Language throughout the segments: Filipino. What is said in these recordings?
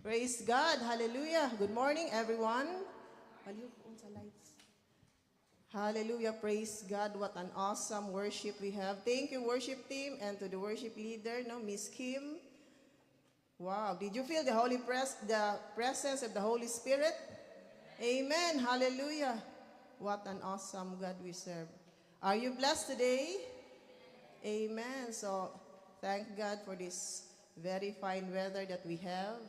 Praise God. Hallelujah. Good morning, everyone. Hallelujah. Praise God. What an awesome worship we have. Thank you, worship team, and to the worship leader, no, Miss Kim. Wow. Did you feel the presence of the Holy Spirit? Amen. Hallelujah. What an awesome God we serve. Are you blessed today? Amen. So, thank God for this very fine weather that we have.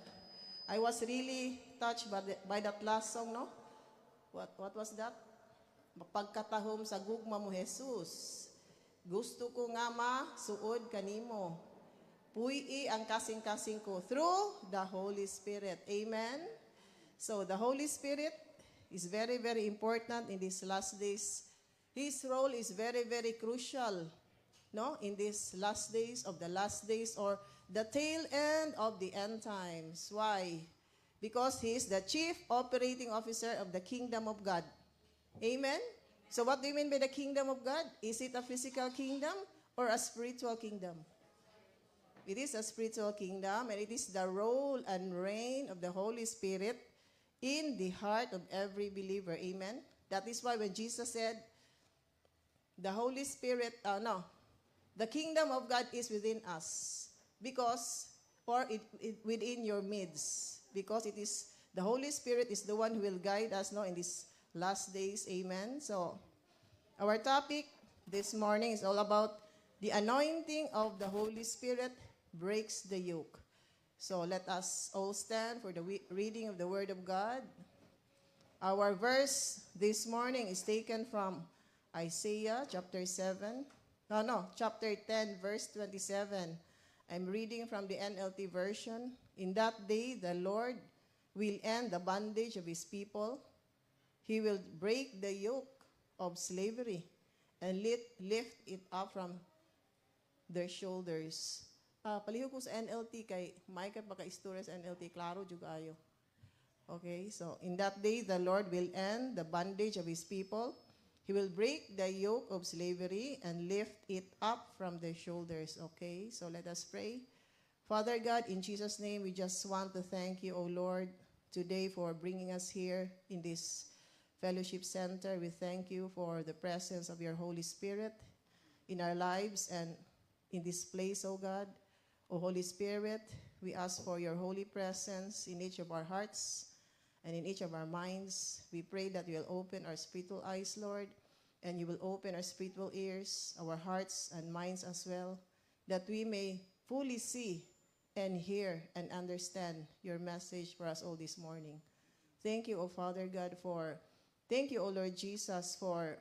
I was really touched by that last song, no? What was that? Mapagkatahom sa gugma mo, Jesus. Gusto ko nga masuod kanimo. Puyi ang kasing-kasing ko through the Holy Spirit. Amen? So, the Holy Spirit is very, very important in these last days. His role is very, very crucial, no? In these last days of the last days or the tail end of the end times. Why? Because He is the chief operating officer of the kingdom of God. Amen? So what do you mean by the kingdom of God? Is it a physical kingdom or a spiritual kingdom? It is a spiritual kingdom, and it is the role and reign of the Holy Spirit in the heart of every believer. Amen? That is why when Jesus said, the Holy Spirit, the kingdom of God is within us because, or within your midst, because it is, the Holy Spirit is the one who will guide us, no, in these last days. Amen? So, our topic this morning is all about the anointing of the Holy Spirit breaks the yoke. So, let us all stand for the reading of the Word of God. Our verse this morning is taken from Isaiah chapter 10, verse 27. I'm reading from the NLT version. In that day, the Lord will end the bondage of His people. He will break the yoke of slavery and lift it up from their shoulders. Palihog ko sa NLT kay Micah pagka-istorya sa NLT, klaro jud ayo. Okay, so in that day, the Lord will end the bondage of His people. He will break the yoke of slavery and lift it up from their shoulders. Okay, so let us pray. Father God, in Jesus' name, we just want to thank you, O Lord, today for bringing us here in this fellowship center. We thank you for the presence of your Holy Spirit in our lives and in this place, O God. O Holy Spirit, we ask for your holy presence in each of our hearts and in each of our minds. We pray that you will open our spiritual eyes, Lord, and you will open our spiritual ears, our hearts and minds as well, that we may fully see and hear and understand your message for us all this morning. Thank you, O Father God, thank you, O Lord Jesus, for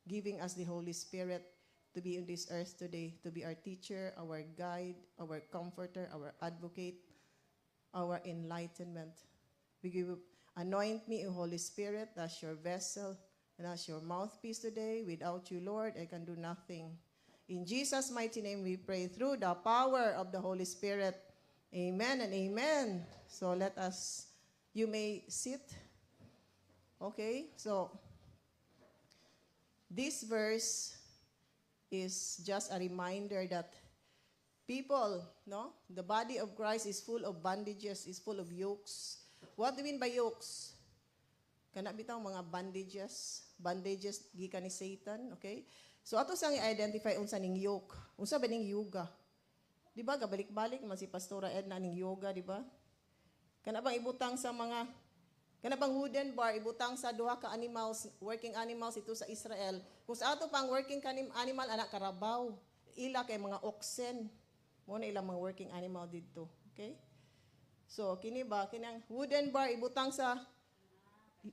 giving us the Holy Spirit to be on this earth today, to be our teacher, our guide, our comforter, our advocate, our enlightenment. We give you, anoint me, O Holy Spirit, as your vessel and as your mouthpiece today. Without you, Lord, I can do nothing. In Jesus' mighty name we pray through the power of the Holy Spirit. Amen and amen. So you may sit. Okay, so this verse is just a reminder that people, no, the body of Christ is full of bondages, is full of yokes. What do you mean by yokes? Kana bitaw mga bandages gikan ni Satan, okay? So ato sang i-identify unsa ning yoke. Unsa ba ning yoga? Di ba gabalik-balik man si Pastora Edna ning yoga, di ba? Kana bang ibutang sa mga wooden bar ibutang sa duha ka animals, working animals ito sa Israel. Kung sa ato pang working animal anak karabaw, ila kay mga oxen. Mo na ilang mga working animal dito, okay? So kini ba kinang wooden bar ibutang sa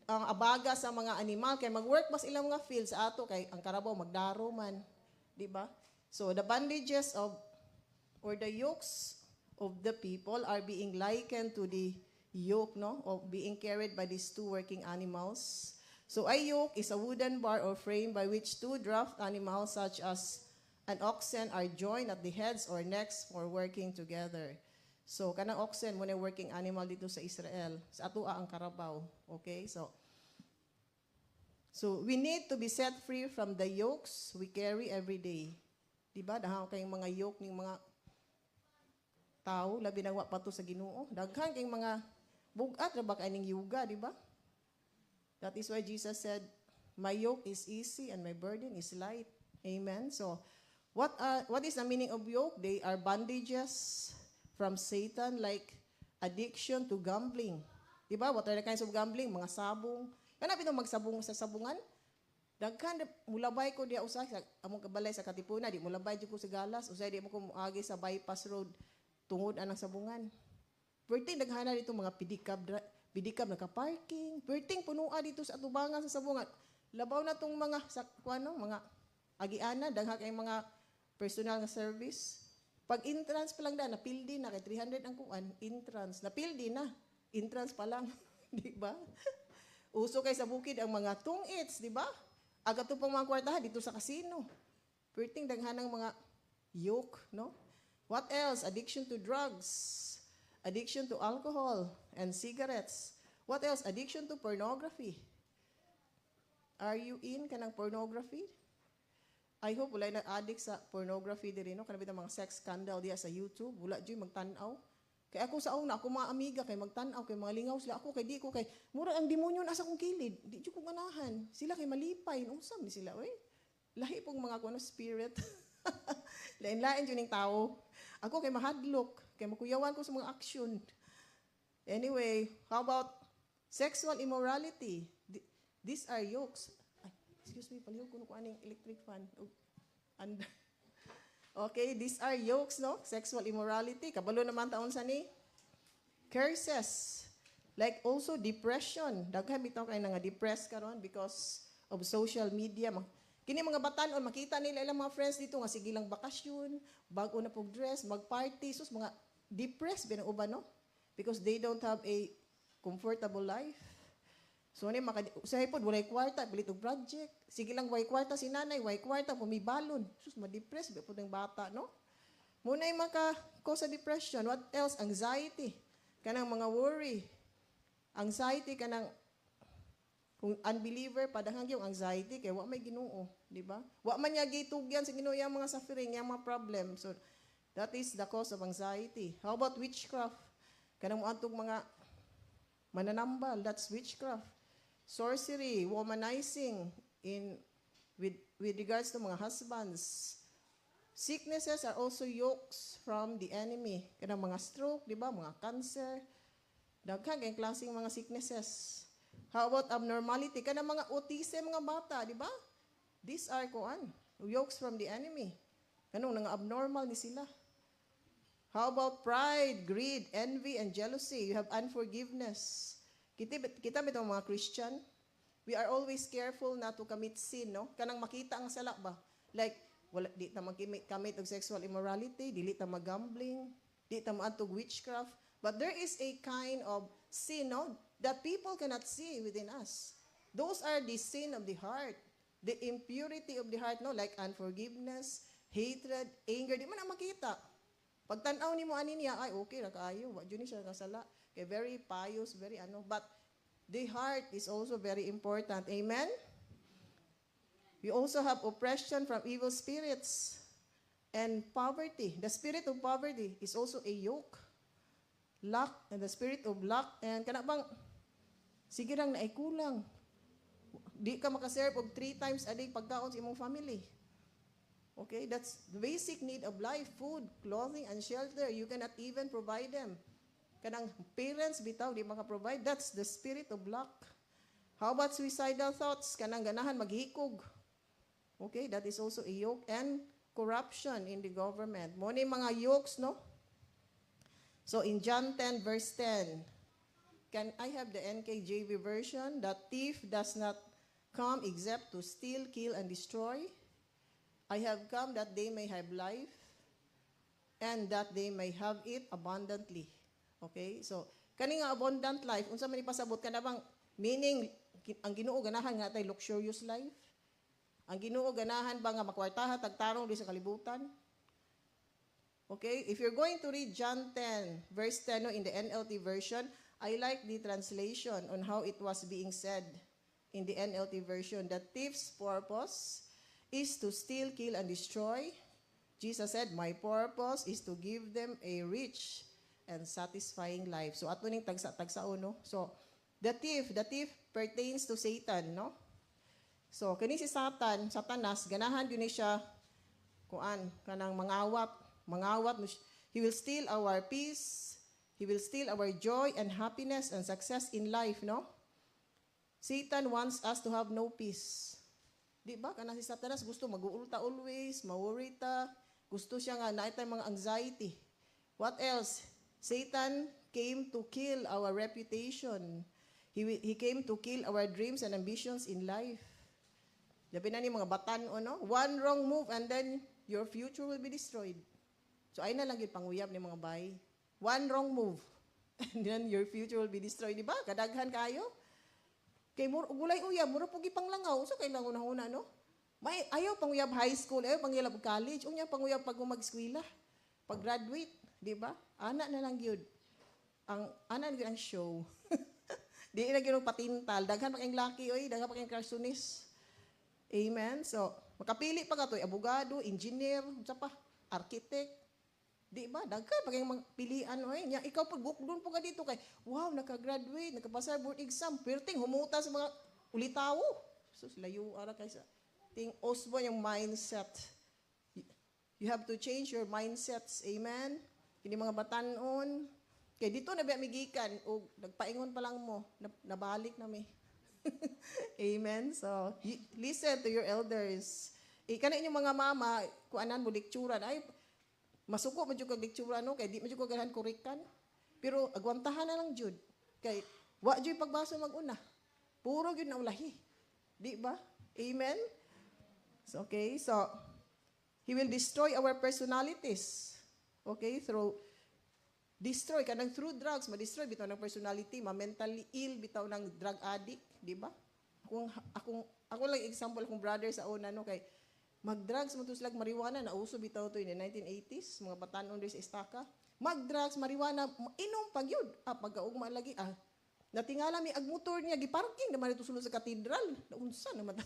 ang abaga sa mga animal kay mag-work mas ilang mga fields sa ato kay ang karabaw magdaro man, di ba? So the bondages or the yokes of the people are being likened to the yoke, no, of being carried by these two working animals. So a yoke is a wooden bar or frame by which two draft animals such as an oxen are joined at the heads or necks for working together. So kanang oxen mo na working animal dito sa Israel. Sa atua ang karabaw. Okay? So we need to be set free from the yokes we carry every day. Diba? Dahang kayong mga yoke ning mga tao, labi na wa pa to sa Ginoo. Daghan kay mga bugat ra ba kaning yuga, di ba? That is why Jesus said, "My yoke is easy and my burden is light." Amen. So, what is the meaning of yoke? They are bondages from Satan, like addiction to gambling. Di ba? What are the kinds of gambling? Mga sabong. Kana bitong magsabong sa sabungan? Daghan mulabay ko diya usay sa among kabalay sa Katipunan, di mulabay jud ko sa Galas, usay di mo ko moagi sa bypass road tungod anang sabungan. Perting daghana dito mga pidikab naka-parking. Perting punua dito sa atubangan sa sabungan. Labaw na tong mga sa kuano, mga agiana, dagha kay mga personal na service. Pag entrance pa lang na pildi na kay 300 ang kuan, entrance. Na pildi na, entrance pa lang, di ba? Uso kay sa bukid ang mga tungits, di ba? Aga to pang mga kwartahan dito sa casino. Perting daghanang mga yoke, no? What else? Addiction to drugs, addiction to alcohol and cigarettes. What else? Addiction to pornography. Are you in kanang pornography? I hope wala na addict sa pornography diri, no? Kanabit ang mga sex scandal diya sa YouTube, wala dyan magtanaw. Kay ako sa una, ako mga amiga, kay magtanaw, kay mga lingaw sila, ako kay di ko, kay mura ang demonyo nasa kong kilid, di dyan ko ganahan. Sila kay malipay, usam ni sila, wey. Lahi pong mga kuno spirit. Lain-lain dyan yung tao. Ako kay mahadlok, kay makuyawan ko sa mga action. Anyway, how about sexual immorality? These are yokes. Ay, excuse me, palihog ko no aning electric fan. Okay, these are yokes, no? Sexual immorality. Kabalo naman taon sa ni. Curses. Like also depression. Daghan bitaw kay nga depressed karon because of social media. Kini mga batan-on makita nila ilang mga friends dito nga sige lang bakasyon, bago na pog dress, magparty, sus mga depressed ba uban, no? Because they don't have a comfortable life. So ni usahay pod walay kwarta, pilit og project. Sige lang way kwarta si nanay, way kwarta pumibalon. Sus ma-depress ba pud ang bata, no? Muna yung cause sa depression. What else? Anxiety. Kanang mga worry. Anxiety kanang kung unbeliever padahang yung anxiety kay wa may Ginoo, di ba? Wa man niya gitugyan sa Ginoo yang mga suffering, yang mga problem. So that is the cause of anxiety. How about witchcraft? Kanang moadtog mga mananambal, that's witchcraft. Sorcery, womanizing with regards to mga husbands. Sicknesses are also yokes from the enemy. Kanang mga stroke, di ba? Mga cancer. Daghan kay klaseng mga sicknesses. How about abnormality? Kanang mga autism mga bata, di ba? These are yokes from the enemy. Kanong nang abnormal ni sila. How about pride, greed, envy, and jealousy? You have unforgiveness. Kita bitong mga Christian, we are always careful not to commit sin, no? Kanang makita ang sala ba? Like, wala, di ta mag-commit og sexual immorality, dili ta mag-gambling, di ta maadtog witchcraft. But there is a kind of sin, no? That people cannot see within us. Those are the sin of the heart. The impurity of the heart, no? Like unforgiveness, hatred, anger, di man na makita. Pag tanaw ni mo ani niya, ay okay ra kaayo, wa jud ni siya kasala. Kay very pious, very but the heart is also very important. Amen. We also have oppression from evil spirits and poverty. The spirit of poverty is also a yoke. Lack and the spirit of lack and kana bang sige lang na ay kulang. Di ka makaserve og 3 times a day pagkaon sa imong family. Okay, that's the basic need of life, food, clothing, and shelter. You cannot even provide them. Kanang parents bitaw di maka-provide. That's the spirit of lack. How about suicidal thoughts? Kanang ganahan maghikog. Okay, that is also a yoke. And corruption in the government. Mo ni mga yokes, no? So in John 10 verse 10, can I have the NKJV version? The thief does not come except to steal, kill, and destroy. I have come that they may have life and that they may have it abundantly. Okay? So, kani nga abundant life, unsa man ipasabot ka na bang meaning ang Ginoo ganahan nga tay luxurious life? Ang Ginoo ganahan ba nga makwartaha tagtarong di sa kalibutan? Okay? If you're going to read John 10 verse 10 no, in the NLT version, I like the translation on how it was being said in the NLT version. The thief's purpose is to steal, kill, and destroy. Jesus said, my purpose is to give them a rich and satisfying life. So ato ning tagsa-tagsa no. So the thief pertains to Satan, no? So kini si Satanas, ganahan gyud ni siya kuan kanang mangawat. He will steal our peace, he will steal our joy and happiness and success in life, no? Satan wants us to have no peace. Di ba? Kanang si Satanas gusto mag-uulta always, ma-worry ta, gusto siya nga naitay mga anxiety. What else? Satan came to kill our reputation. He came to kill our dreams and ambitions in life. Labi na ni mga batan no? One wrong move and then your future will be destroyed. So ay na lang yung panguyab ni mga bay. One wrong move and then your future will be destroyed. Di ba? Kadaghan kayo. Kay gulay uyab, mura po gipanglangaw. So kailangan una no? May ayaw panguyab high school, ayaw panguyab college, unya panguyab pag mag-eskwela, pag graduate, di ba? Ana na lang gyud. Ana na gyud ang show. Di na gyud patintal, daghan pa kayong lucky oy, daghan pa kayong cartoonist. Amen. So, makapili pa ka to, abogado, engineer, unsa pa, architect. Di ba? Daghan pa kayong pilian oy. Nya ikaw pag doon po ka dito kay, wow, naka-graduate, nakapasa board exam, perting humuta sa mga ulitaw. So, layo ara kaysa ting osbo yung mindset. You have to change your mindsets. Amen? Kini mga batanon. Kaya dito na ba migikan o nagpaingon pa lang mo, nabalik na mi. Amen? So, listen to your elders. Kana inyong mga mama, kuanan mo lektura ay masuko man jud kag lektura no kay di man jud ko ganahan kurikan. Pero agwantahan na lang jud. Kay wa jud pagbasa maguna. Puro gyud na ulahi. Di ba? Amen? So, okay, so he will destroy our personalities. Okay, destroy kanang through drugs, ma-destroy bitaw ng personality, ma-mentally ill bitaw ng drug addict, di ba? Ako lang example akong brother sa una no kay mag-drugs mo to sila marijuana nauso bitaw to in the 1980s, mga batanon sa Estaca. Mag-drugs, marijuana, inom pag yun. Pagkaugma lagi natingala mi ag motor niya giparking naman ito sulod sa katedral. Naunsa naman.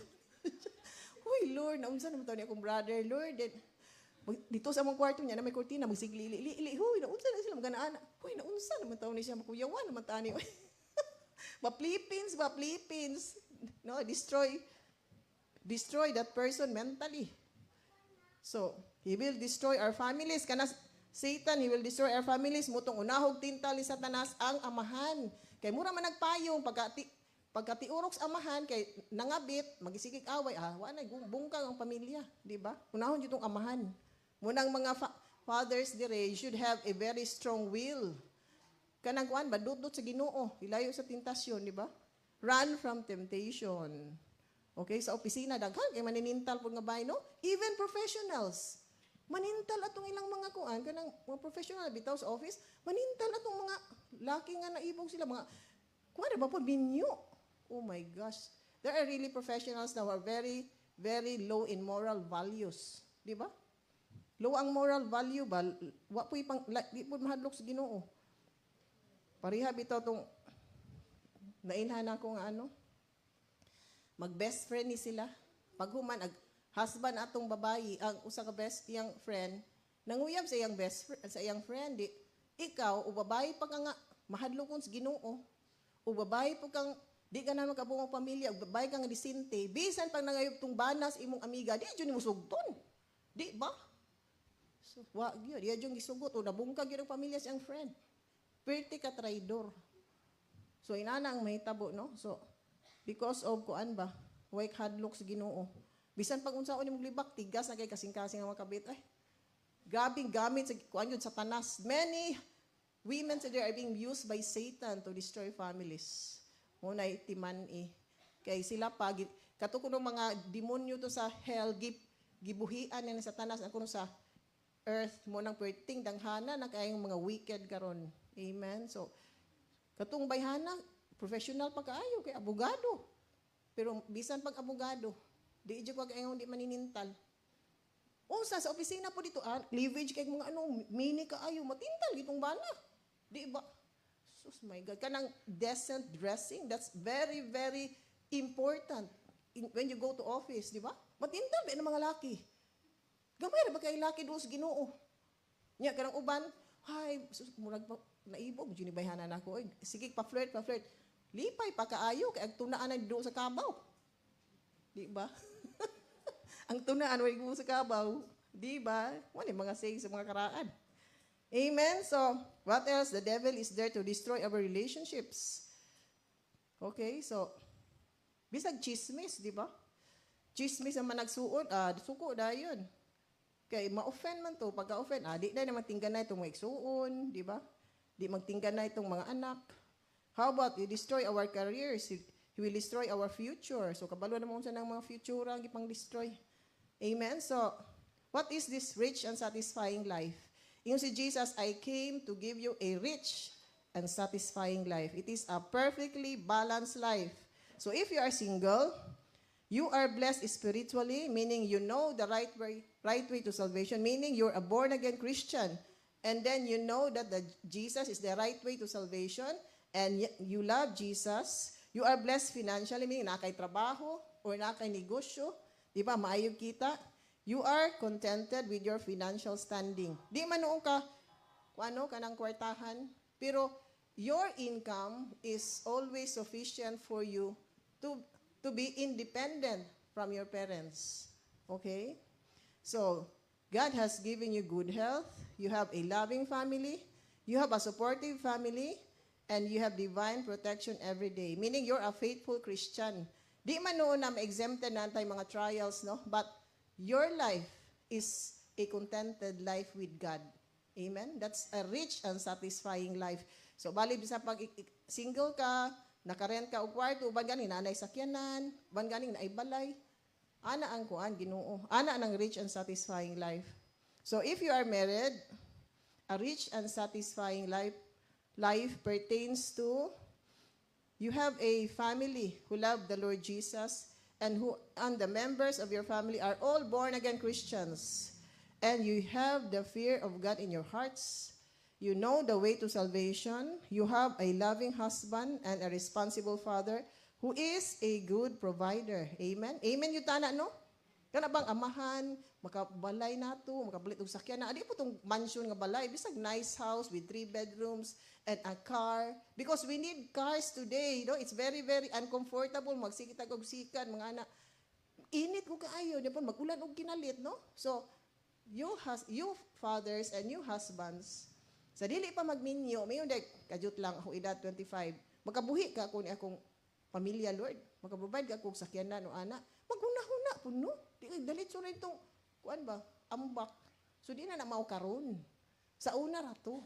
Uy, Lord, naunsa naman niya akong brother, Lord. Dito sa among kwarto niya na may kurtina, magsigli, huy, naunsa na sila maganaan. Huy, naunsa naman niya siya, makuyawan naman tani. Ba-Philippines. No, destroy that person mentally. So, he will destroy our families. Kana Satan, he will destroy our families. Mutong unahog tintal ni Satanas ang amahan. Kay mura man nagpayong pagkatiurok sa amahan kay nangabit magisigig away wa na bungkang ang pamilya, di ba? Unahon jud tong amahan. Munang mga fathers dire should have a very strong will. Kanang kuan badudot sa Ginoo, ilayo sa tentasyon, di ba? Run from temptation. Okay, sa opisina daghan kay maninintal pud nga bay no? Even professionals. Manintal atong ilang mga kuan kanang mga professional bitaw sa office, manintal atong mga laki nga naibog sila mga kuan ba po binyo. Oh my gosh. There are really professionals now who are very, very low in moral values. Di ba? Low ang moral value ba? Wa po di po mahadlok sa Ginoo. Pariha bitaw tong nainhan ako nga mag-best friend ni sila. Pag human, husband atong babayi, ang usa ka best iyang friend, nanguyab sa iyang best friend, sa iyang friend, ikaw, o babayi pa ka nga, mahadlokon sa Ginoo. O babayi po kang di ka na magkabungong pamilya, babae kang disinte, bisan pag nangayop tong banas imong amiga, di yun mo sugton. Di ba? So, wag yun. Di yun gisugot. O nabungkag yun ang pamilya siyang friend. Perti ka traidor. So, inana ang mahitabo, no? So, because of kuan ba? Wake hadlock sa Ginoo. Bisan pag unsaon ni mong libak, tigas na kay kasing-kasing ang mga kabit. Ay, grabing gamit sa kuan yun, Satanas. Many women today are being used by Satan to destroy families. Muna itiman kay sila pa katuko ng mga demonyo to sa hell gibuhian ni Satanas ako sa earth mo nang perting danghana na kayong mga wicked karon. Amen. So katong bayhana professional pa kaayo kay abogado. Pero bisan pag abogado, di jud ko kaayo di maninintal. Unsa sa opisina po dito cleavage kay mga mini kaayo matintal gitong bana. Di ba? Oh my God, kanang decent dressing, that's very, very important when you go to office, di ba? Matintal ba ng mga laki? Gamay ra ba kay laki doon sa Ginoo? Nya kanang uban, hay, murag pa naibo mo jud bayhanan ako. Oy, sige pa-flirt. Lipay pa kaayo kay ang tunaan na doon sa kabaw. Di ba? Ang tunaan way mo sa kabaw, di ba? Wala mga saying sa mga karaan. Amen. So, what else? The devil is there to destroy our relationships. Okay, so bisag chismis, di ba? Chismis ang managsuot, suko dayon. Kay ma-offend man to, pagka-offend, di na magtinggan na itong mga igsuon, di ba? Di magtinggan na itong mga anak. How about you destroy our careers? He will destroy our future. So, kabalo naman sa ng mga future ang ipang-destroy. Amen? So, what is this rich and satisfying life? Yung si Jesus, I came to give you a rich and satisfying life. It is a perfectly balanced life. So, if you are single, you are blessed spiritually, meaning you know the right way to salvation, meaning you're a born-again Christian. And then you know that Jesus is the right way to salvation, and you love Jesus. You are blessed financially, meaning nakay trabaho or nakay negosyo, di ba, maayog kita. You are contented with your financial standing. Di man noong ka kanang kwartahan, pero your income is always sufficient for you to be independent from your parents. Okay? So, God has given you good health, you have a loving family, you have a supportive family, and you have divine protection every day. Meaning, you're a faithful Christian. Di man noon na ma-exempted na tayo mga trials, no? But your life is a contented life with God. Amen? That's a rich and satisfying life. So, bali sa pag single ka, nakarent ka og kwarto, uban ganing nanay sakyanan, uban ganing naibalay. Ana ang kuan Ginoo. Ana ang rich and satisfying life. So, if you are married, a rich and satisfying life pertains to you have a family who love the Lord Jesus and the members of your family are all born again Christians, and you have the fear of God in your hearts. You know the way to salvation. You have a loving husband and a responsible father who is a good provider. Amen. Amen yung tana, no? Kana bang amahan, makabalay nato, makabalit og sakyan na. Adi po tong mansion nga balay, bisag nice house with 3 bedrooms and a car. Because we need cars today, no? It's very, very uncomfortable. Magsikita og sikan, mga anak. Init ko kaayo, di ba? Magulan og kinalit, no? So, you fathers and you husbands, sa dili pa magminyo, mayon dek, kajut lang ako edad 25. Makabuhi ka ako ni akong pamilya, Lord. Makaprovide ka akong sakyanan o anak. Maguna-huna po, no? Di dalit so na itong, kuan ba, ambak. So di na mao karon. Sa una rato.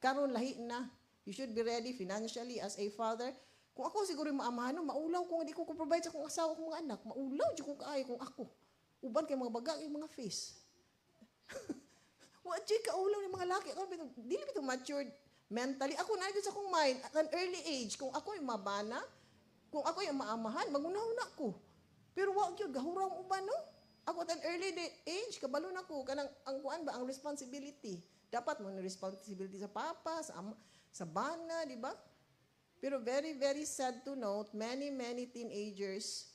Karon lahi na. You should be ready financially as a father. Kung ako siguro maamahan, maulaw kung hindi ko provide sa akong asawa kong mga anak. Maulaw di ko kaayo kung ako. Uban kay mga bagay, mga face. What ka ulaw ng mga laki? Dili bito matured mentally. Ako na sa akong mind at an early age. Kung ako yung mabana, kung ako yung maamahan, magunahuna ko. Pero wag yun, gahurang uban, no? Ako at an early age, kabalo na ko, kanang ang kuan ba, ang responsibility. Dapat mo na responsibility sa papa, sa bana, di ba? Pero very, very sad to note, many teenagers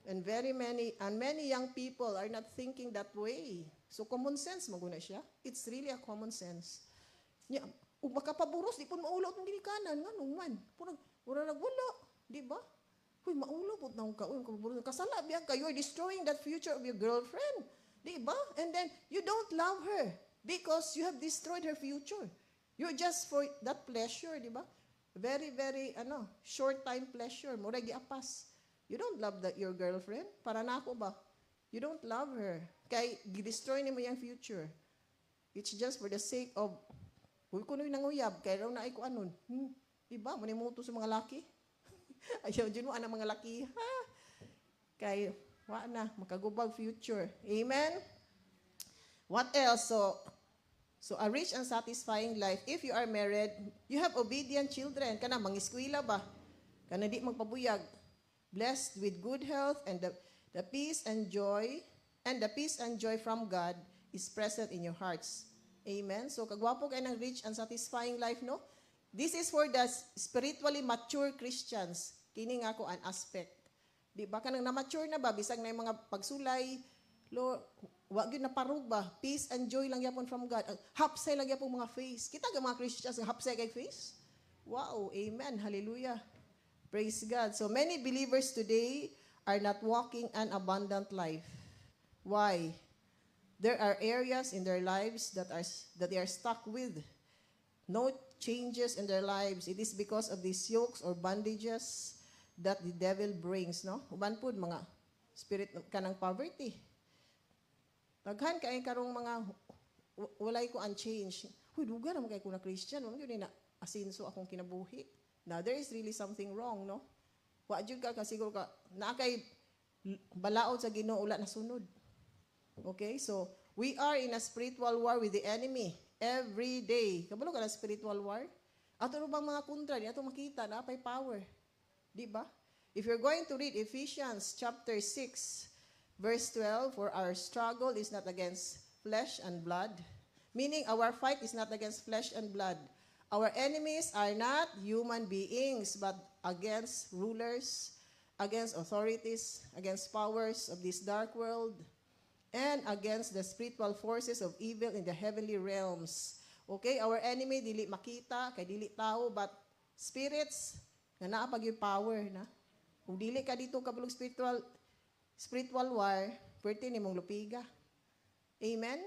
and many young people are not thinking that way. So common sense maguna siya. It's really a common sense. Nya, ug makapaburos di pud maulaw tong ginikanan nganong man. Pura nagwala, di ba? Huy, maulaw pud nang ka, kasala biya ka, you're destroying that future of your girlfriend. Di ba? And then you don't love her because you have destroyed her future. You're just for that pleasure, di ba? Very, very, short time pleasure. Mura giapas. You don't love your girlfriend. Para na ako ba? You don't love her. Kay, gi-destroy ni mo yung future. It's just for the sake of, huy ko nung nanguyab, kaya raw na ay ko anon. Diba? Manimuto sa mga laki. Ayaw dyan mo, anang mga laki. Ha? Kay, wa na, makagubag future. Amen? What else? So a rich and satisfying life. If you are married, you have obedient children. Kana, mangiskwila ba? Kana di magpabuyag. Blessed with good health and the peace and joy from God is present in your hearts. Amen? So, kagwapo kayo ng rich and satisfying life, no? This is for the spiritually mature Christians. Kini nga ko an aspect. Di ba? Kanang na-mature na ba? Bisag na yung mga pagsulay, wa gyud na parug ba? Peace and joy lang yapon from God. Hapsay lang yapon mga face. Kita ga mga Christians nga hapsay kay face? Wow, amen. Hallelujah. Praise God. So many believers today are not walking an abundant life. Why? There are areas in their lives that they are stuck with. No changes in their lives. It is because of these yokes or bondages that the devil brings, no? Uban pud mga spirit kanang poverty. Daghan kay karong mga walay ko unchanged. Huy, duga naman kay ko na Christian, wala gyud na asinso akong kinabuhi. Now, there is really something wrong, no? Wa jud ka siguro ka na kay balaod sa Ginoo ula na sunod. Okay? So, we are in a spiritual war with the enemy every day. Kabalo ka na spiritual war? Ato bang mga kontra ni ato makita na pay power. Di ba? If you're going to read Ephesians chapter 6 verse 12, for our struggle is not against flesh and blood, meaning our fight is not against flesh and blood. Our enemies are not human beings, but against rulers, against authorities, against powers of this dark world, and against the spiritual forces of evil in the heavenly realms. Okay, our enemy dili makita, kay dili tao, but spirits nga naa pag yung power na. Kung dili ka dito kabulog spiritual war, pwerte nimong lupiga. Amen?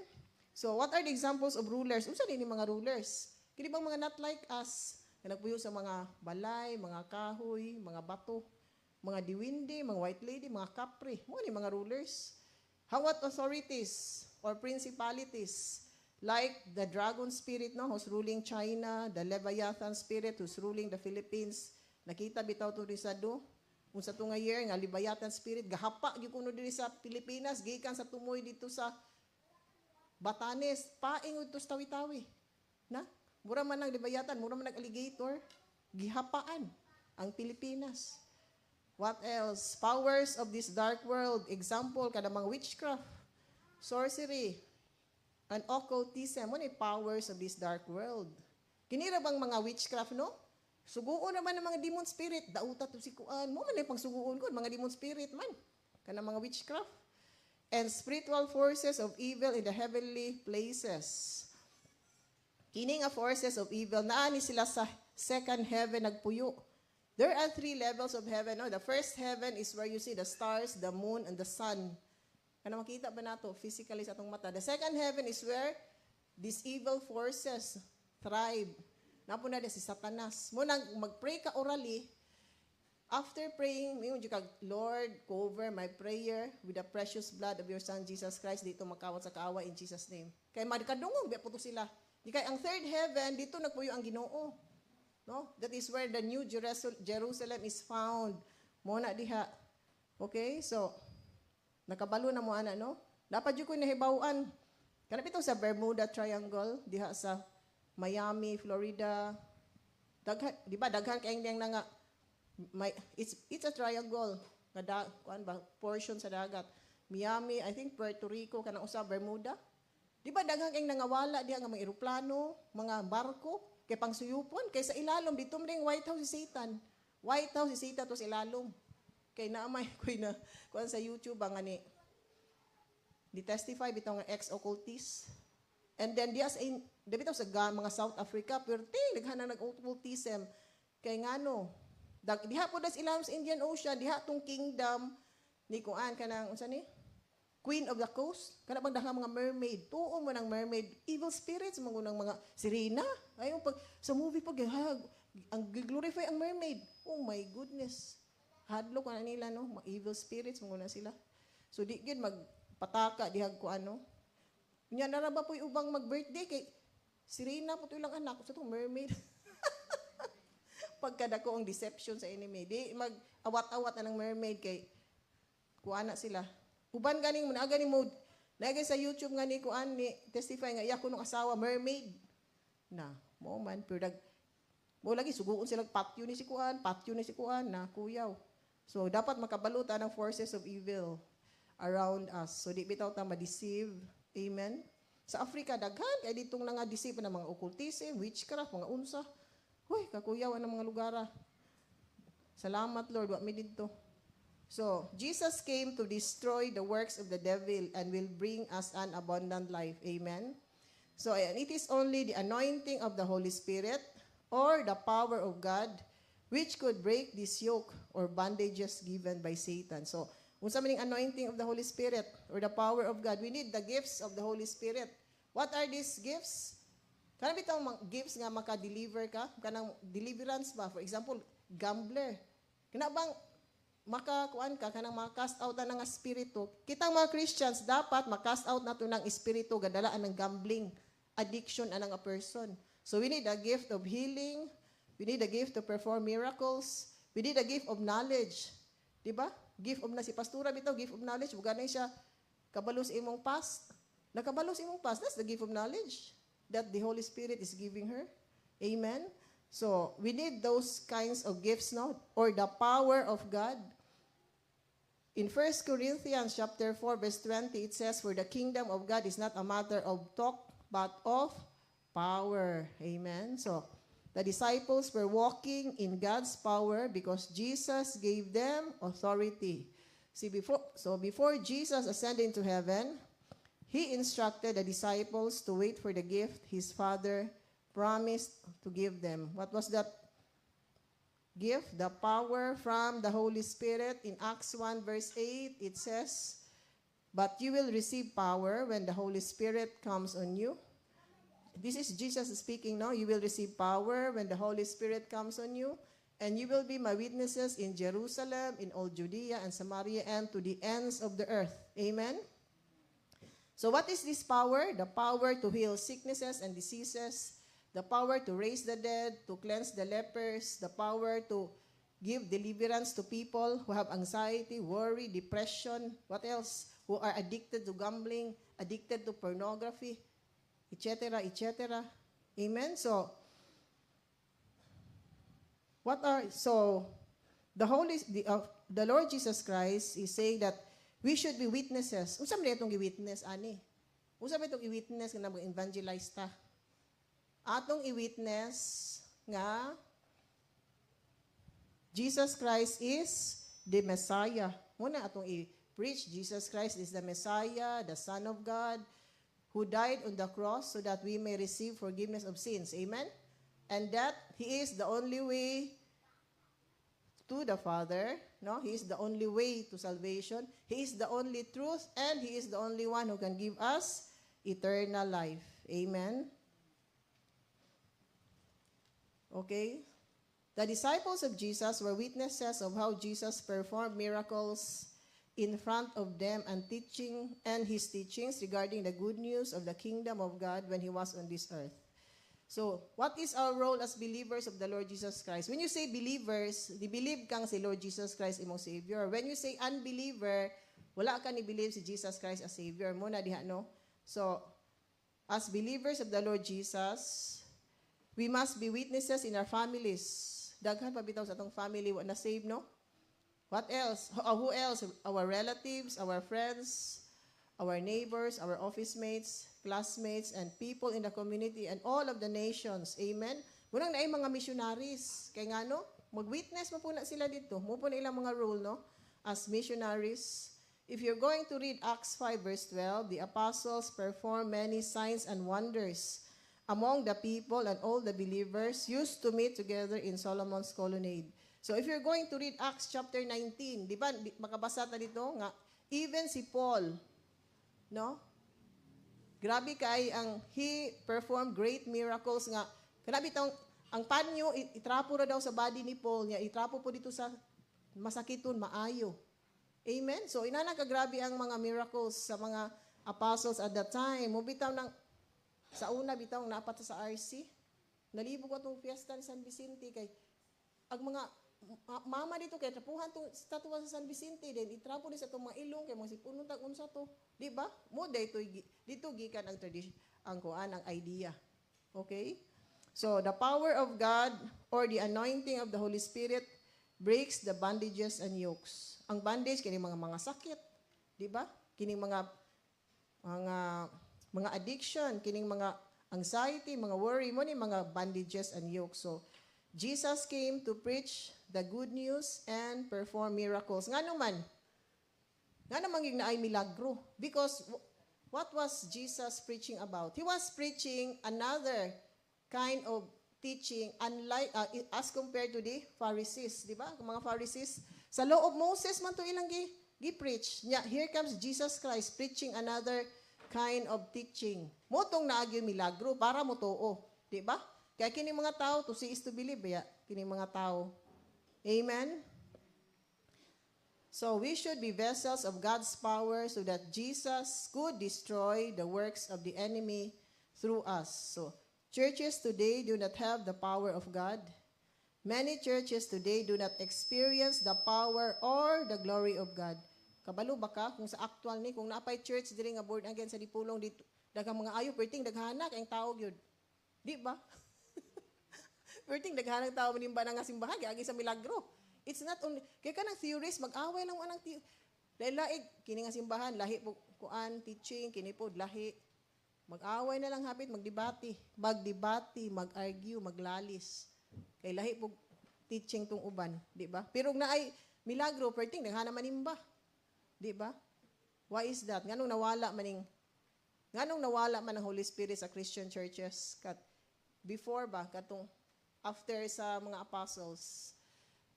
So, what are the examples of rulers? Unsa din mga rulers? Kini bang mga not like us, na nagpuyo sa mga balay, mga kahoy, mga bato, mga diwindi, mga white lady, mga kapre, mga ni mga rulers. How about authorities or principalities? Like the dragon spirit, no, who's ruling China, the Leviathan spirit who's ruling the Philippines. Nakita bitaw to sa do. Unsa to nga year nga Leviathan spirit gahapa gyud kuno diri sa Pilipinas, gikan sa tumoy dito sa Batanes, paing udto sa Tawi-Tawi. Na? Mura man ang Leviathan, mura man ang alligator, gihapaan ang Pilipinas. What else? Powers of this dark world. Example, kada mga witchcraft, sorcery, and occultism. Ano yung powers of this dark world? Kinira bang mga witchcraft, no? Suguon naman ng mga demon spirit. Dauta to si Kuan. Mo man yung pangsuguon ko, mga demon spirit man. Kana mga witchcraft. And spiritual forces of evil in the heavenly places. Kini nga forces of evil, naani sila sa second heaven nagpuyo. There are 3 levels of heaven. No? The first heaven is where you see the stars, the moon, and the sun. Ano makita ba nato physically sa atong mata? The second heaven is where these evil forces thrive. Napo na si Satanas. Muna mag-pray ka orally. After praying, Lord, cover my prayer with the precious blood of your Son, Jesus Christ. Dito makawat sa kaawa in Jesus' name. Kaya madikadungog, biya po to sila. Di kay ang third heaven, dito nagpuyo ang Ginoo. No? That is where the new Jerusalem is found. Muna diha. Okay? So, nakabalo na mo ana, no? Dapat yung ko nahibawan. Kanap ito sa Bermuda Triangle, diha sa Miami, Florida. Daghan, di ba? Daghan kayong niyang nga, it's a triangle. Kuan ba? Portion sa dagat. Miami, I think Puerto Rico, kanang usa, Bermuda. Di ba daghang kayong nangawala diha nga mga eroplano, mga barko, kay pangsuyupon, kay sa ilalom dito ring White House si Satan. White House si Satan to sa ilalom. Kay naamay ko na kuan sa YouTube ang ani. Di testify bitaw nga ex-occultist. And then dias in bitaw sa mga South Africa, pero daghan na nag-occultism kay ngano. Diha po das ilalom sa Indian Ocean, diha tong kingdom ni kuan kanang unsa ni? Queen of the Coast, kana bang daghang mga mermaid, tuon mo ng mermaid, evil spirits, mga mga sirena. Ayun pag sa movie pag ang glorify ang mermaid. Oh my goodness. Hadlok na nila no, mga evil spirits mga sila. So di gyud magpataka dihag ko ano. Nya na ba po ubang mag-birthday kay sirena po to ilang anak sa tong mermaid. Pagkadako ang deception sa enemy. Di mag-awat-awat na ng mermaid kay kuana sila. Uban ganing mo, ganing mo, nagay sa YouTube nga ni kuan ni testify nga iya ko nung asawa mermaid. Na, mo man pero mo lagi suguon sila patio ni si kuan na kuyaw. So dapat makabalutan ng forces of evil around us. So di bitaw ta ma-deceive. Amen. Sa Africa daghan kay ditong nga deceive ng mga occultism, witchcraft, mga unsa. Hoy, kakuyaw ang mga lugar. Salamat Lord, wa mi didto. So, Jesus came to destroy the works of the devil and will bring us an abundant life. Amen? So, and it is only the anointing of the Holy Spirit or the power of God which could break this yoke or bondages given by Satan. So, unsa man ang anointing of the Holy Spirit or the power of God, we need the gifts of the Holy Spirit. What are these gifts? Kanang bitang gifts nga maka-deliver ka, kanang deliverance ba? For example, gambler. Kana bang makakuan ka kanang maka-cast out na nga espiritu? Kitang mga Christians dapat maka-cast out nato ng espiritu gadalaan ng gambling, addiction anang a person. So we need a gift of healing, we need a gift to perform miracles, we need a gift of knowledge. Di ba? Gift of na si pastora bitaw, gift of knowledge, buga na siya kabalo sa imong past. Nakabalo sa imong past, that's the gift of knowledge that the Holy Spirit is giving her. Amen? So, we need those kinds of gifts now, or the power of God. In 1 Corinthians chapter 4, verse 20, it says, "For the kingdom of God is not a matter of talk, but of power." Amen? So, the disciples were walking in God's power because Jesus gave them authority. See, before Jesus ascended into heaven, He instructed the disciples to wait for the gift His Father promised to give them. What was that gift? The power from the Holy Spirit. In Acts 1 verse 8, it says, "But you will receive power when the Holy Spirit comes on you." This is Jesus speaking now. "You will receive power when the Holy Spirit comes on you, and you will be my witnesses in Jerusalem, in all Judea and Samaria, and to the ends of the earth." Amen? So what is this power? The power to heal sicknesses and diseases, the power to raise the dead, to cleanse the lepers, the power to give deliverance to people who have anxiety, worry, depression, what else? Who are addicted to gambling, addicted to pornography, etc., etc. Amen? So, the Lord Jesus Christ is saying that we should be witnesses. Unsa man itong i-witness, ani? Unsa man itong i-witness nga mag-evangelize ta? Atong i-witness nga Jesus Christ is the Messiah. Muna atong i-preach, Jesus Christ is the Messiah, the Son of God, who died on the cross so that we may receive forgiveness of sins. Amen? And that He is the only way to the Father. No, He is the only way to salvation. He is the only truth, and He is the only one who can give us eternal life. Amen? Okay? The disciples of Jesus were witnesses of how Jesus performed miracles in front of them and His teachings regarding the good news of the kingdom of God when He was on this earth. So, what is our role as believers of the Lord Jesus Christ? When you say believers, di believe kang si Lord Jesus Christ imong Savior. When you say unbeliever, wala ka ni believe si Jesus Christ as Savior. Muna diha, no? So, as believers of the Lord Jesus, we must be witnesses in our families. Daghan pa bitaw sa atong family wa na save, no? What else? Who else? Our relatives, our friends, our neighbors, our office mates, classmates, and people in the community, and all of the nations. Amen? Munang naay mga missionaries. Kaya nga, no? Mag-witness mo po na sila dito. Mo po na ilang mga role, no? As missionaries. If you're going to read Acts 5 verse 12, the apostles performed many signs and wonders among the people, and all the believers used to meet together in Solomon's colonnade. So if you're going to read Acts chapter 19, di ba, makabasa na dito nga, even si Paul, no? Grabe kay he performed great miracles nga. Grabe ang panyo, itrapo na daw sa body ni Paul niya, itrapo po dito sa masakiton, maayo. Amen? So, inana kagrabe ang mga miracles sa mga apostles at that time. Mubitaw sa una, bitaw, napat sa RC. Nalibog ko itong fiesta ni San Vicente kay ang mga mama dito kay trapuhan tong statua sa San Vicente din itrapo din sa itong mga ilong kay mga sipunon tag unsa to, di ba? Mo dito gikan ang tradition, ang kuan, ang idea. Okay? So the power of God or the anointing of the Holy Spirit breaks the bondages and yokes. Ang bondage kini mga sakit, di ba? Kining mga addiction, kining mga anxiety, mga worry mo ni mga bondages and yokes. So Jesus came to preach the good news and perform miracles. Nga naman yung naay milagro. Because what was Jesus preaching about? He was preaching another kind of teaching unlike as compared to the Pharisees, di ba? Mga Pharisees, sa law of Moses man to ilang gi-preach. Here comes Jesus Christ preaching another kind of teaching. Motong naagyo milagro para mo too, di ba? Kaya kini mga tao to see is to believe ya, kini mga tao. Amen. So we should be vessels of God's power so that Jesus could destroy the works of the enemy through us. So churches today do not have the power of God. Many churches today do not experience the power or the glory of God. Kabalo ba ka kung sa actual ni kung naapay church diri nga born again sa dipulong dito daghang mga ayo perting daghana kay tao gyud. Di ba? Perting daghanang tao manimba na nga simbahan agi sa milagro. It's not only kay kanang theories mag-away lang anang laig kini nga simbahan lahi po kuan teaching kini pod lahi. Mag-away na lang hapit magdebate, mag-argue, maglalis. Kay lahi po teaching tong uban, di ba? Pero na ay milagro perting daghana manimba. Di ba? Why is that? Nganong nawala man ang Holy Spirit sa Christian churches before ba katong after sa mga apostles?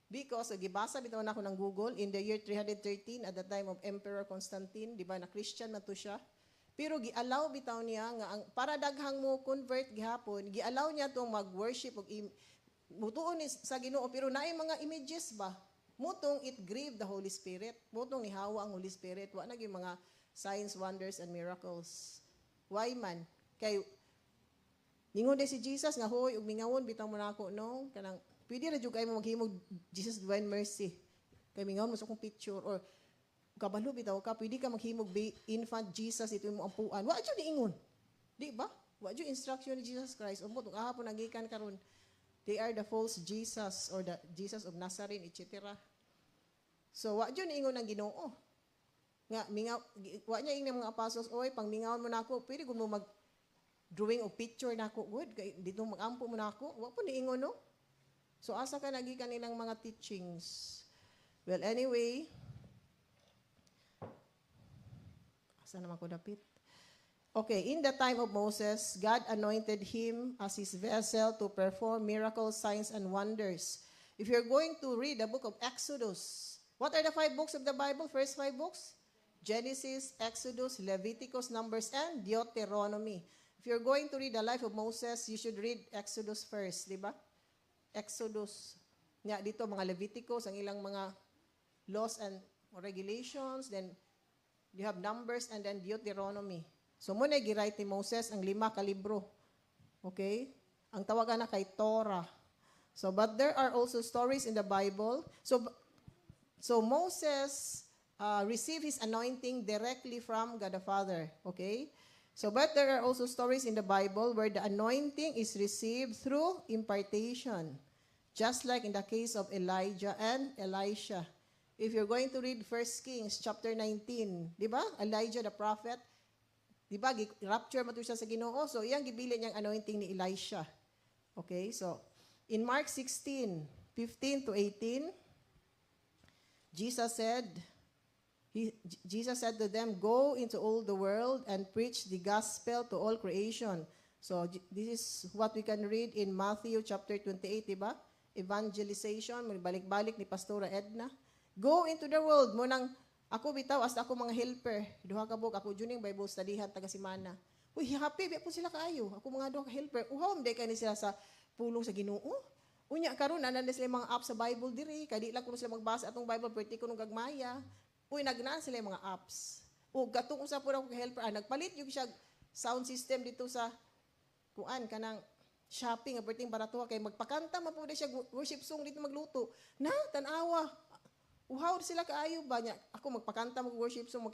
Because gibasa bitaw na ako ng Google in the year 313 at the time of Emperor Constantine, di ba na Christian man to siya. Pero gi-allow bitaw niya nga ang para daghang mo convert gihapon, gi-allow niya tong mag-worship og mutuon sa Ginoo pero naay mga images ba? Mutong it grieved the Holy Spirit. Mutong nihawa ang Holy Spirit. Wa na gyud mga signs, wonders and miracles. Why man? Kay ningon si Jesus nga hoy ug mingawon bitaw mo nako no kanang pwede ra jud kay mo maghimog Jesus divine mercy. Kay mingawon mo sa akong picture or kabalo bitaw ka pwede ka maghimog infant Jesus ito mo ampuan. Wa jud niingon. Di ba? Wa jud instruction ni Jesus Christ. Umot ug ahapon nagikan karon. They are the false Jesus or the Jesus of Nazareth, etc. So wa jud niingon ang Ginoo. Nga mingaw wa niya ing mga apostles oy pang mingawon mo nako pwede gud mo mag drawing o picture nako good kay dito magampo mo nako wa po niingon no. So asa ka nagikan nilang mga teachings. Well anyway, asa naman ko dapit? Okay, in the time of Moses, God anointed him as his vessel to perform miracles, signs, and wonders. If you're going to read the book of Exodus, what are the 5 books of the Bible? First 5 books? Genesis, Exodus, Leviticus, Numbers, and Deuteronomy. If you're going to read the life of Moses, you should read Exodus first, di ba? Exodus. Nga dito, mga Leviticus, ang ilang mga laws and regulations. Then, you have Numbers and then Deuteronomy. So, muna gi-write ni Moses ang 5 ka libro. Okay? Ang tawagan na kay Torah. So, but there are also stories in the Bible. So Moses received his anointing directly from God the Father. Okay? So, but there are also stories in the Bible where the anointing is received through impartation. Just like in the case of Elijah and Elisha. If you're going to read 1 Kings chapter 19, di ba? Elijah the prophet, di ba? Rapture mo siya sa Ginoo. So, iyang gibili niyang anointing ni Elisha. Okay? So, in Mark 16:15 to 18, Jesus said to them, "Go into all the world and preach the gospel to all creation." So, this is what we can read in Matthew chapter 28, di ba? Evangelization, balik-balik ni Pastora Edna. Go into the world. Munang, ako bitaw, as ako mga helper. Duha ka buk, ako juning Bible studyhan, taga Simana. Uy, happy, po sila kaayo. Ako mga duha ka helper. Uhaw, hindi ka ni sila sa pulong sa Ginoo. Unya, karon nanan sila mga apps sa Bible diri. Kadi lang kuno sila magbasa atong Bible, pwede ko nung gagmaya. Uy, nagnaan sila mga apps. O, gatong usap po na ako ka helper. Nagpalit yung siya sound system dito sa, kuan, kanang, shopping, aperting barato kay magpakanta man po siya worship song dito magluto. Na tanawa. Uhaw sila kaayo ba niya. Ako magpakanta mag worship song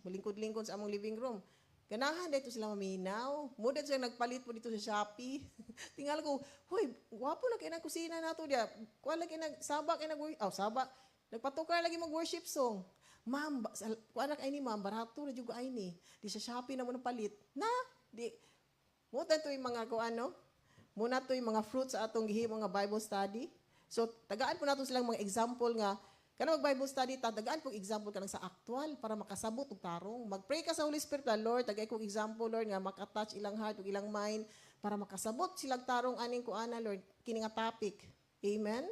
malingkod-lingkod sa among living room. Ganahan dito sila maminaw. Muda sila nagpalit po dito sa Shopee. Tingala ko, hoy, wapo na kayo ng kusina nato dia. Kuan lagi nagsaba kay saba. Nagpatukar lagi mag worship song. Ma'am, kuan na kay ni ma'am, barato na jud ay ni. Di sa Shopee na mo palit. Na, di muna to yung mga muna to yung mga fruits sa atong gihimo nga Bible study. So, tagaan po natin silang mga example nga, kana mag-Bible study, tagaan po example ka lang sa actual para makasabot og tarong. Mag-pray ka sa Holy Spirit, Lord, tagay kong example, Lord, nga makatouch ilang heart ug ilang mind para makasabot silang tarong aning kuana, Lord, kini nga topic. Amen?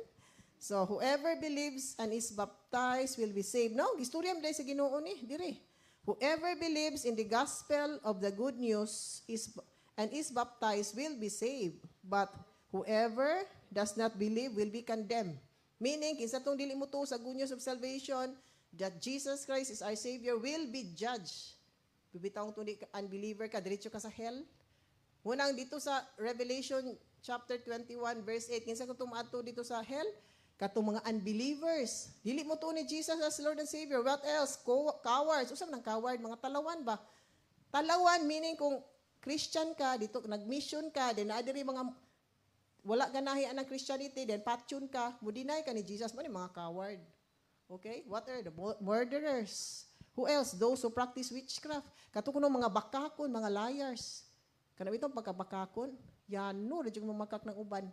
So, whoever believes and is baptized will be saved. No, gistorya mo dahil sa Ginoo ni, dire. Whoever believes in the gospel of the good news is baptized will be saved. But whoever does not believe will be condemned. Meaning, kinsa tong dili mo to sa good news of salvation, that Jesus Christ is our Savior, will be judged. Bibitaw tong unbeliever ka, diretso ka sa hell. Unang dito sa Revelation chapter 21 verse 8, kinsa kung tumaadto dito sa hell? Katong mga unbelievers. Dili mo to ni Jesus as Lord and Savior. What else? Cowards. Usab ng coward, mga talawan ba? Talawan meaning kung Christian ka, dito nag-mission ka, then adiri mga wala ganahi ang Christianity, then patyon ka, mo deny ka ni Jesus, mo ni mga coward. Okay? What are the murderers? Who else? Those who practice witchcraft. Katukuno mga bakakon, mga liars. Kanang itong pagkabakakon, yan no, rin yung mamakak ng uban.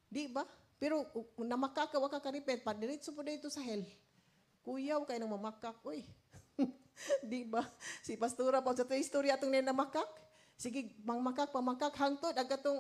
Di ba? Pero kung namakak ka, waka ka-repent, padiritso po dito sa hell. Kuyaw kayo ng mamakak, uy. Di ba? Si Pastora po sa ito istorya atong namakak. Sige, pamakak, hangtod, agatong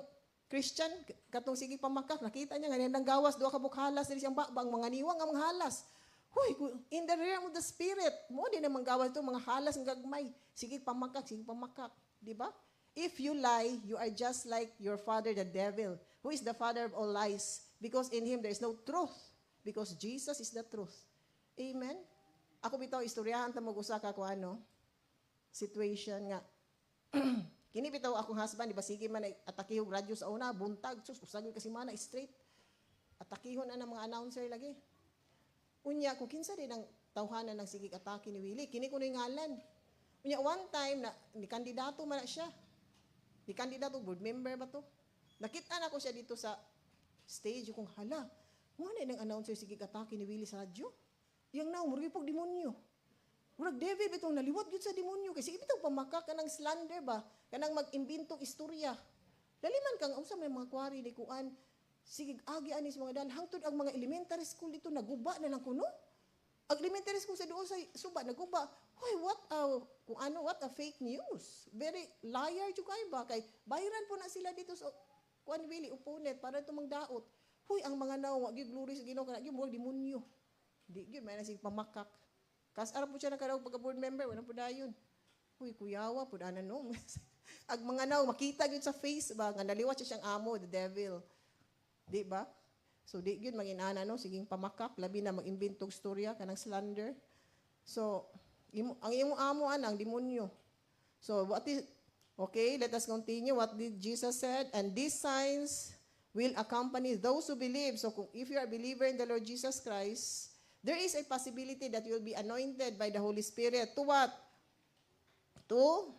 Christian, katong sige pamakak, nakita niya, ganyan ng gawas, doa ka bukhalas, dili siyang bakbang, mga niwang ang mga halas. Huy, in the realm of the spirit, mo din ang mga gawas ito, mga halas ng gagmay. Sige pamakak. Di ba? If you lie, you are just like your father, the devil, who is the father of all lies. Because in him there is no truth. Because Jesus is the truth. Amen? Ako bitaw, istoryahan ta mag-usa ka kung ano, situation nga. Kini bitaw akong husband, di ba sige man atakihog radyo sa una, buntag, sus, usagin kasi mana, straight. Atakihon na ng mga announcer lagi. Unya, kung kinsa din ang tawhanan ng sigig atake ni Willie, kini ko na ngalan. Unya, one time, ni kandidato man na siya. Ni kandidato, board member ba to? Nakita na ko siya dito sa stage, kung hala, muna ng announcer sige atake ni Willie sa radyo. Yang na, murag pag demonyo. Murag devil bitong naliwat yun sa demonyo. Kasi ibitaw pamakak ka ng slander ba? Kanang mag-imbintong istorya. Daliman kang, sa may mga kwari ni kuan, sige agi anis mga dal, hangtod ang mga elementary school dito, naguba na lang kuno. Ang elementary school sa doon sa suba, naguba. Hoy, what a fake news. Very liar yung kayo ba? Kay, bayaran po na sila dito sa kuan Willie, opponent, para ito daot. Huy, ang mga nawa, glory sa Ginoo kana, murag demonyo. Di gyud may na sig pamakak. Kas ara po siya nakaraw pagka board member, wala po dayon. Huy, kuyawa pud ana no. Ag mga naw makita gyud sa face ba nga naliwat siya siyang amo, the devil. Di ba? So di gyud manginana no, siging pamakak, labi na mag-imbentog storya kanang slander. So ang imong amo anang demonyo. So okay, let us continue. What did Jesus said? And these signs will accompany those who believe. So if you are a believer in the Lord Jesus Christ, there is a possibility that you will be anointed by the Holy Spirit. To what? To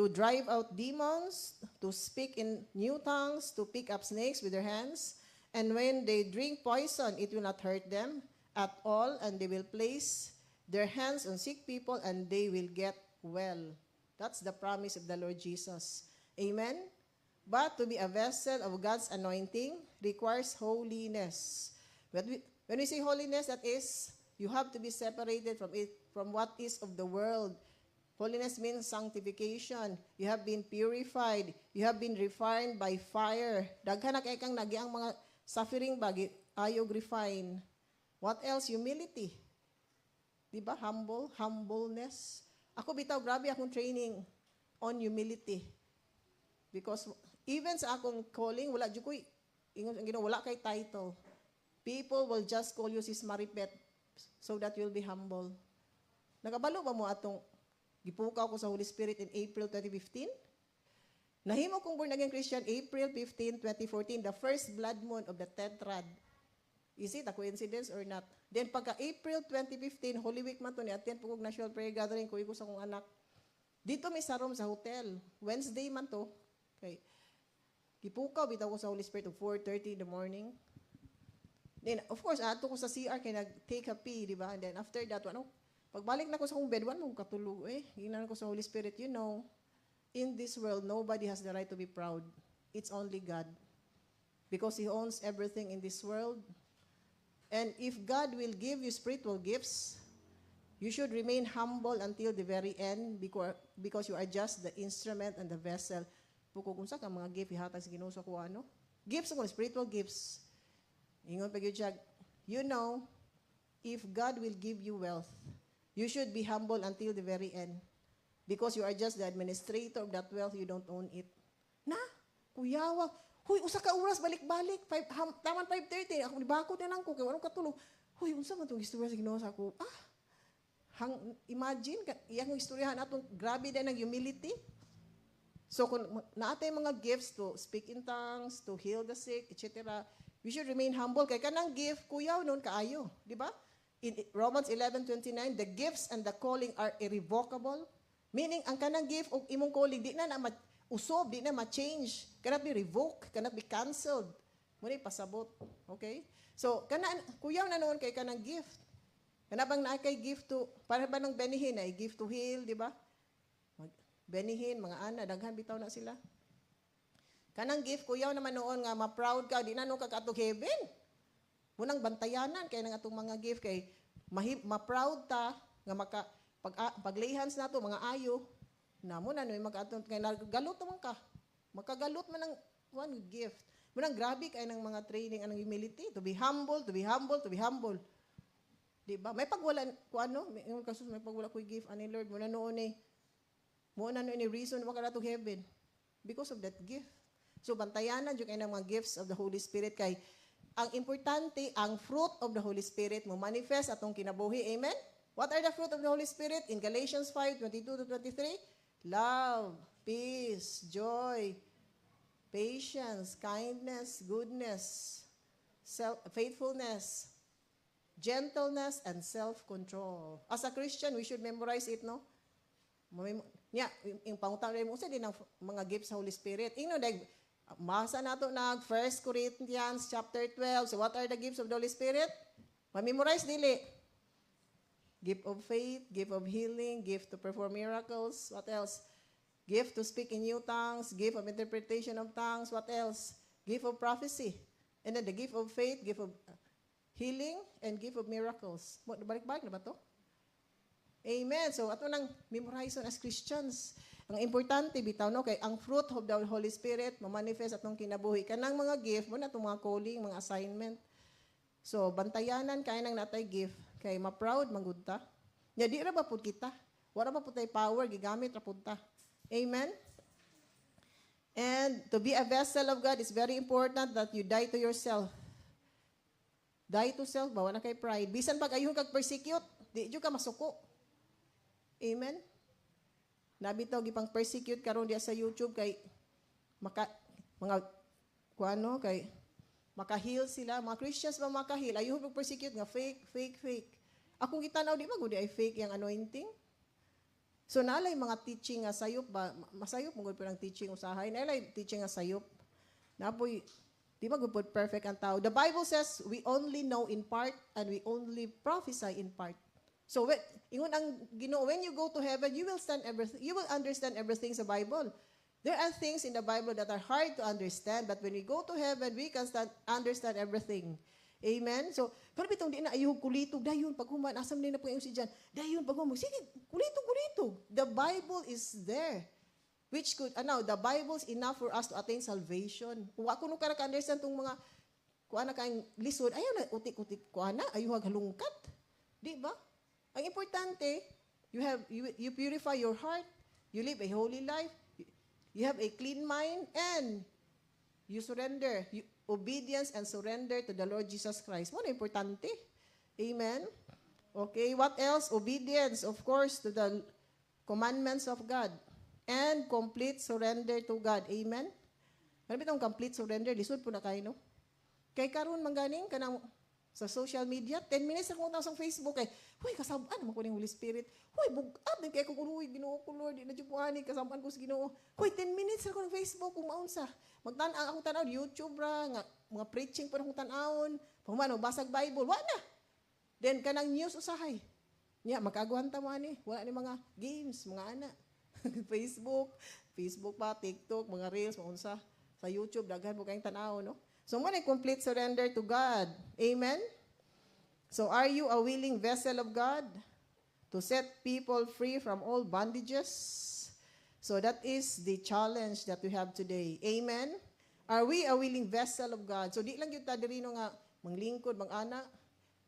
drive out demons, to speak in new tongues, to pick up snakes with their hands. And when they drink poison, it will not hurt them at all, and they will place their hands on sick people, and they will get well. That's the promise of the Lord Jesus. Amen? But to be a vessel of God's anointing requires holiness. When we say holiness, that is, you have to be separated from what is of the world. Holiness means sanctification. You have been purified. You have been refined by fire. Daghan na kay kang nagiang mga suffering bagi ayog refine. What else? Humility. Diba? Humbleness. Ako bitaw, grabe akong training on humility. Because even sa akong calling, wala dyan ko, wala kay title. People will just call you sis Maripet so that you'll be humble. Nagabalo ba mo atong gipukaw ko sa Holy Spirit in April 2015? Nahimo kong born again Christian April 15, 2014, the first blood moon of the tetrad. Is it a coincidence or not? Then pagka April 2015, Holy Week man to, ni-attend po kong National Prayer Gathering, kuwi ko sa kong anak. Dito may sarom sa hotel. Wednesday man to. Okay. Gipukaw, bitaw ko sa Holy Spirit of 4:30 in the morning. Then, of course, ato ko sa CR, kaya nag-take a pee, di ba? And then after that, pagbalik na ko sa kong bed, mo katulog Ginan ko sa Holy Spirit, you know, in this world, nobody has the right to be proud. It's only God. because He owns everything in this world. And if God will give you spiritual gifts, you should remain humble until the very end because you are just the instrument and the vessel. Puko kung sa ka mga gift ihatag sa Ginoo sa kuano. Gifts mo, spiritual gifts. Ingon pag you know, if God will give you wealth, you should be humble until the very end. Because you are just the administrator of that wealth, you don't own it. Na, kuyawa, huy, usa ka oras, balik-balik, taman 5:30, ako nibako na lang ko, kaya walang katulog. Huy, unsa man itong istorya sa Ginoo sa ako? Imagine, iyang istoryahan atong grabe din ang humility. So, kung naatay mga gifts to speak in tongues, to heal the sick, etc., we should remain humble. Kaya kanang gift, kuyaw nun, kaayo. Di ba? In Romans 11:29, the gifts and the calling are irrevocable. Meaning, ang kanang gift o imong calling, di na usob, di na ma-change. Cannot be revoked, cannot be canceled. Muna pasabot. Okay? So, kuyaw na noon kay kanang gift. Kanabang na kay gift to, para ba ng benihin ay gift to heal, di ba? Benihin, mga ana, daghan bitaw na sila. Kanang gift, kuyaw naman noon nga, ma-proud ka, di na noon kakatog heaven. Munang bantayanan, kaya nang atong mga gift, kay ma-proud ta, nga pag-lay hands na to, mga ayo, na muna no, mag-atong, kaya nagalut naman ka. Makagalot man ng one gift. Munang grabe kay ng mga training, anong humility, to be humble, to be humble, to be humble. Diba? May pagwala, may kasus, may pagwala ko gift, ani Lord, muna noon ni reason waka na to heaven. Because of that gift. So, bantayanan yung kayo ng mga gifts of the Holy Spirit kay ang importante, ang fruit of the Holy Spirit mo manifest atong kinabuhi. Amen? What are the fruit of the Holy Spirit? In Galatians 5:22-23, love, peace, joy, patience, kindness, goodness, faithfulness, gentleness, and self-control. As a Christian, we should memorize it, no? Yung pangutang rin mo sa din ng mga gifts sa Holy Spirit. Masa nato na 1 Corinthians chapter 12. So what are the gifts of the Holy Spirit? Memorize dili. Gift of faith, gift of healing, gift to perform miracles. What else? Gift to speak in new tongues, gift of interpretation of tongues. What else? Gift of prophecy. And then the gift of faith, gift of healing, and gift of miracles. Balik-balik na ba to? Amen. So, ato nang memorize as Christians. Ang importante, bitaw, no? Kay ang fruit of the Holy Spirit, mamanifest atong kinabuhi. Kanang mga gift, mo na itong mga calling, mga assignment. So, bantayanan, kaya nang natay gift. Kay ma-proud, manggudta. Di ra ba po kita? Wala pa po tayo power, gigamit ra punta. Amen? And to be a vessel of God, it's very important that you die to yourself. Die to self, bawa na kay pride. Bisan pag ayun kag persecute, di jud ka masuko. Amen? Nabitaw gipang persecute karon diya sa YouTube kay kay maka-heal sila, mga Christians ba maka-heal, ayun pag persecute nga fake. Akong gitanaw di magudi ay fake yang anointing. So nalay mga teaching nga sayop ba, masayop mo gud ang teaching usahay, nalay teaching nga sayop. Napoy di magud perfect ang tao. The Bible says we only know in part and we only prophesy in part. So ingon ang Ginoo, when you go to heaven, you will understand everything sa Bible. There are things in the Bible that are hard to understand, but when we go to heaven, we can understand everything. Amen? So, pero bitong di na ayuhog kulitog, dayon, paghuman, asam din na po yung si John, dayon, paghuman, sige, kulitog. The Bible is there. Which could, the Bible is enough for us to attain salvation. Kung ako nung karaka-understand itong mga, kung ana kayong lisod, ayaw na, utik-utik, kung ana, ayuhag halungkat. Di ba? Ang importante, you purify your heart, you live a holy life, you have a clean mind, and you surrender, obedience and surrender to the Lord Jesus Christ. Ano importante? Amen? Okay, what else? Obedience, of course, to the commandments of God. And complete surrender to God. Amen? Ano ba itong complete surrender? Lisod po na kayo, no? Kay karon mangganing ka na sa social media, 10 minutes ako sa Facebook kay, huy, kasabaan naman ko ng Holy Spirit. Huy, bugat din kaya kung uy, Ginoo ko, Lord, di na jupuani, kasabaan ko sa Ginoo. Huy, 10 minutes ako ng Facebook kung maunsa. Akong tanaw, YouTube ra, nga, mga preaching pa akong tanawon, pamano, basag Bible, wala. Then, kanang news usahay. Magkagwanta mo ani, wala ni mga games, mga anak. Facebook pa, TikTok, mga reels, maunsa. Sa YouTube, daghan mo kayong tanawon, no? So, mo na complete surrender to God. Amen? So, are you a willing vessel of God to set people free from all bondages? So, that is the challenge that we have today. Amen? Are we a willing vessel of God? So, di lang yung tadirino nga, manglingkod, mangana.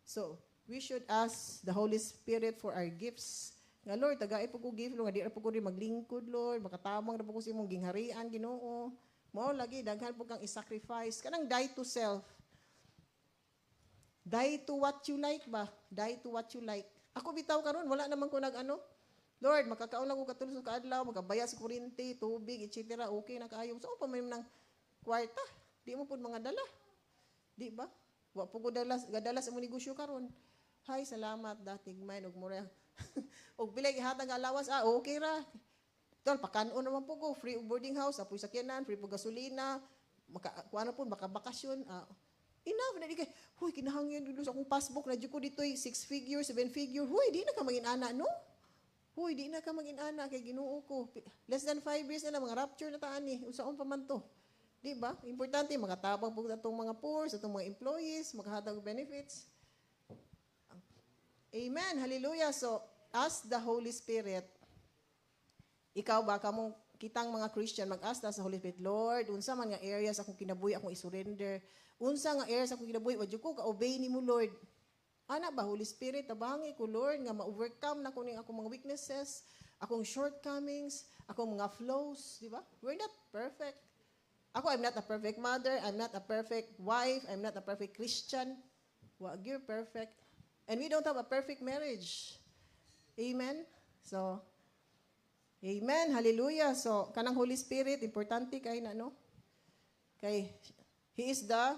So, we should ask the Holy Spirit for our gifts. Nga, Lord, tagaay po ko gift, Lord, nga di na po ko rin maglingkod, Lord, makatamang na po ko sa imong gingharian, Ginoo. Mao lagi, daghan po kang isacrifice. Kanang die to self. Die to what you like ba? Die to what you like. Ako bitaw karon, wala naman ko nag-ano. Lord, makakaon lang ko katulog sa kaadlaw, magkabaya sa kuryente, tubig, etc. Okay na kaayo. So, pa may nang kwarta. Di mo po mga dala. Di ba? Wa po ko gadalas mo negosyo karon. Hay, salamat, datig man, og mura. Og bilay ihatag alawas, okay ra. Tol, pakanon naman po ko, free boarding house, apoy sakyanan, free po gasolina, kuano po, makabakasyon. Enough na di kay, huy, kinahangyan dito sa akong passbook, na ko dito 6 figure, 7 figure, huy, di na ka maging-ana, no? Huy, di na ka maging-ana, kay Ginoo ko. Less than 5 years na mga rapture na taan eh, usaon pa man to. Di ba? Importante, makatabang po itong mga poor, itong mga employees, makahatag benefits. Amen, hallelujah. So, ask the Holy Spirit, ikaw ba, kamong kitang mga Christian, mag-ask sa Holy Spirit, Lord, unsa man nga areas akong kinabuhi, akong isurrender, unsa nga areas akong kinabuhi, wadyo ko, ka-obey ni mo, Lord. Ana ba, Holy Spirit, tabangi ko, Lord, nga ma-overcome na ko ning akong mga weaknesses, akong shortcomings, akong mga flaws, di ba? We're not perfect. Ako, I'm not a perfect mother, I'm not a perfect wife, I'm not a perfect Christian. Wag, you're perfect. And we don't have a perfect marriage. Amen? So, amen, hallelujah. So, kanang Holy Spirit, importante kay na, no? Kay, He is the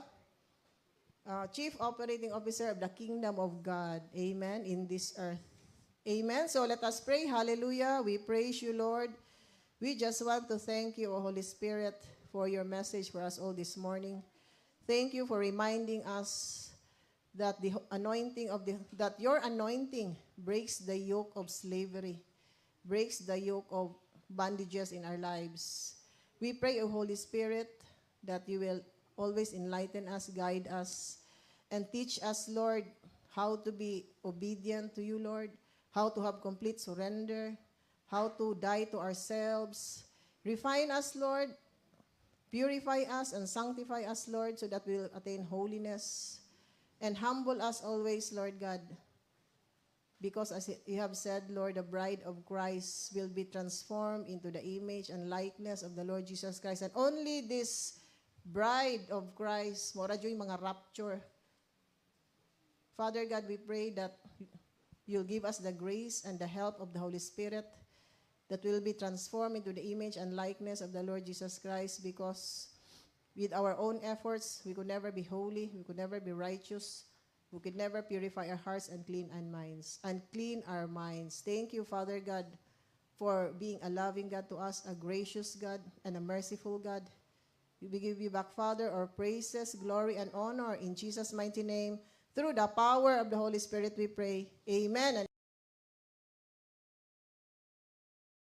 Chief Operating Officer of the Kingdom of God. Amen, in this earth. Amen. So, let us pray. Hallelujah. We praise you, Lord. We just want to thank you, O Holy Spirit, for your message for us all this morning. Thank you for reminding us that the anointing of that your anointing breaks the yoke of slavery, breaks the yoke of bondages in our lives. We pray, O Holy Spirit, that you will always enlighten us, guide us, and teach us, Lord, how to be obedient to you, Lord, how to have complete surrender, how to die to ourselves. Refine us, Lord, purify us and sanctify us, Lord, so that we will attain holiness. And humble us always, Lord God, because as you have said, Lord, the bride of Christ will be transformed into the image and likeness of the Lord Jesus Christ. And only this bride of Christ, mora dyo yung mga rapture. Father God, we pray that you'll give us the grace and the help of the Holy Spirit that will be transformed into the image and likeness of the Lord Jesus Christ, because with our own efforts, we could never be holy, we could never be righteous, we could never purify our hearts and clean our minds. Thank you, Father God, for being a loving God to us, a gracious God, and a merciful God. We give you back, Father, our praises, glory, and honor in Jesus' mighty name. Through the power of the Holy Spirit we pray. Amen.